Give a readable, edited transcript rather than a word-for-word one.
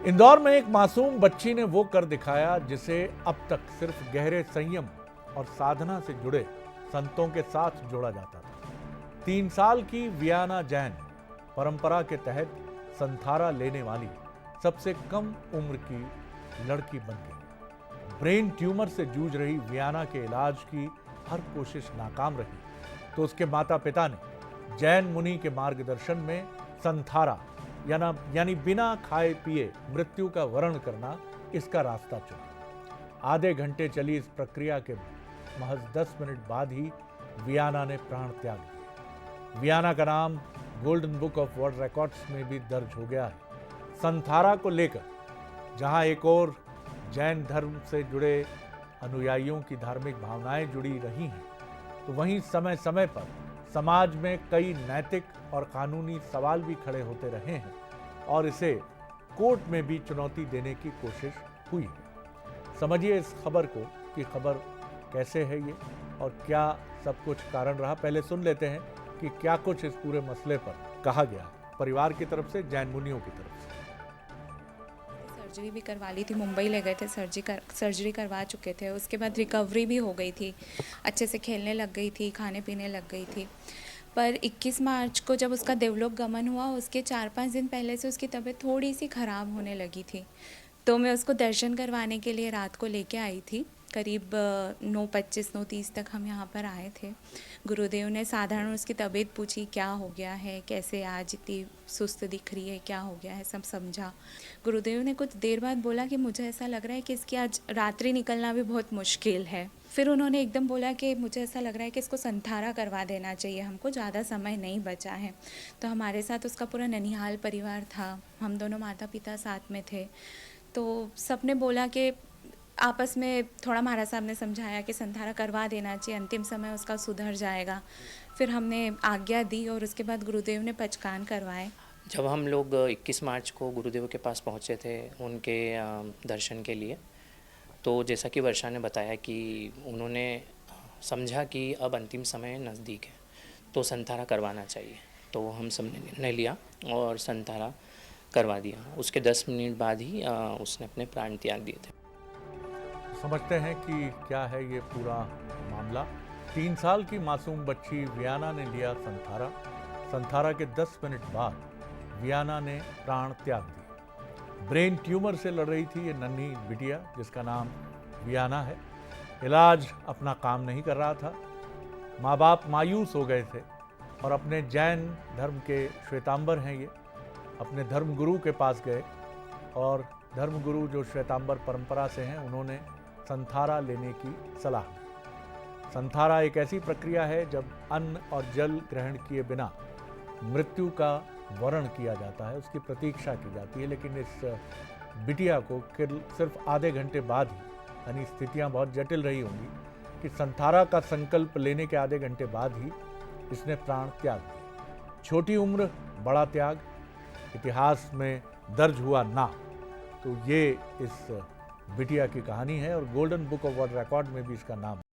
इंदौर में एक मासूम बच्ची ने वो कर दिखाया जिसे अब तक सिर्फ गहरे संयम और साधना से जुड़े संतों के साथ जोड़ा जाता था। 3 साल की वियाना जैन परंपरा के तहत संथारा लेने वाली सबसे कम उम्र की लड़की बन गई। ब्रेन ट्यूमर से जूझ रही वियाना के इलाज की हर कोशिश नाकाम रही तो उसके माता पिता ने जैन मुनि के मार्गदर्शन में संथारा यानी बिना खाए पिए मृत्यु का वरण करना इसका रास्ता चुना। आधे घंटे चली इस प्रक्रिया के महज 10 मिनट बाद ही वियाना ने प्राण त्याग दिए। वियाना का नाम golden book of world records में भी दर्ज हो गया है। संथारा को लेकर जहां एक और जैन धर्म से जुड़े अनुयायियों की धार्मिक भावनाएं जुड़ी रही हैं, तो वहीं समय समय पर समाज में कई नैतिक और कानूनी सवाल भी खड़े होते रहे हैं और इसे कोर्ट में भी चुनौती देने की कोशिश हुई है। समझिए इस खबर को कि खबर कैसे है ये और क्या सब कुछ कारण रहा। पहले सुन लेते हैं कि क्या कुछ इस पूरे मसले पर कहा गया परिवार की तरफ से, जैन मुनियों की तरफ से। सर्जरी भी करवा ली थी, मुंबई ले गए थे, सर्जरी करवा चुके थे। उसके बाद रिकवरी भी हो गई थी, अच्छे से खेलने लग गई थी, खाने पीने लग गई थी। पर 21 मार्च को जब उसका देवलोक गमन हुआ, उसके 4-5 दिन पहले से उसकी तबीयत थोड़ी सी ख़राब होने लगी थी। तो मैं उसको दर्शन करवाने के लिए रात को लेके आई थी। करीब 9:25 9:30 तक हम यहाँ पर आए थे। गुरुदेव ने साधारण उसकी तबीयत पूछी, क्या हो गया है, कैसे आज इतनी सुस्त दिख रही है, क्या हो गया है, सब समझा। गुरुदेव ने कुछ देर बाद बोला कि मुझे ऐसा लग रहा है कि इसकी आज रात्रि निकलना भी बहुत मुश्किल है। फिर उन्होंने एकदम बोला कि मुझे ऐसा लग रहा है कि इसको संथारा करवा देना चाहिए, हमको ज़्यादा समय नहीं बचा है। तो हमारे साथ उसका पूरा ननिहाल परिवार था, हम दोनों माता पिता साथ में थे। तो सबने बोला कि आपस में थोड़ा महाराज साहब ने समझाया कि संथारा करवा देना चाहिए, अंतिम समय उसका सुधर जाएगा। फिर हमने आज्ञा दी और उसके बाद गुरुदेव ने पचकान करवाए। जब हम लोग 21 मार्च को गुरुदेव के पास पहुँचे थे उनके दर्शन के लिए, तो जैसा कि वर्षा ने बताया कि उन्होंने समझा कि अब अंतिम समय नज़दीक है तो संथारा करवाना चाहिए। तो हम सब ने निर्णय लिया और संथारा करवा दिया। उसके 10 मिनट बाद ही उसने अपने प्राण त्याग दिए थे। समझते हैं कि क्या है ये पूरा मामला। 3 साल की मासूम बच्ची वियाना ने लिया संथारा। संथारा के 10 मिनट बाद वियाना ने प्राण त्याग दिए। ब्रेन ट्यूमर से लड़ रही थी ये नन्ही बिटिया जिसका नाम वियाना है। इलाज अपना काम नहीं कर रहा था। माँ बाप मायूस हो गए थे और अपने जैन धर्म के श्वेतांबर हैं ये, अपने धर्मगुरु के पास गए और धर्मगुरु जो श्वेतांबर परंपरा से हैं उन्होंने संथारा लेने की सलाह दी। संथारा एक ऐसी प्रक्रिया है जब अन्न और जल ग्रहण किए बिना मृत्यु का वरण किया जाता है, उसकी प्रतीक्षा की जाती है। लेकिन इस बिटिया को सिर्फ आधे घंटे बाद ही, यानी स्थितियां बहुत जटिल रही होंगी कि संथारा का संकल्प लेने के आधे घंटे बाद ही इसने प्राण त्याग दिए। छोटी उम्र बड़ा त्याग, इतिहास में दर्ज हुआ ना। तो ये इस बिटिया की कहानी है और golden book of world record में भी इसका नाम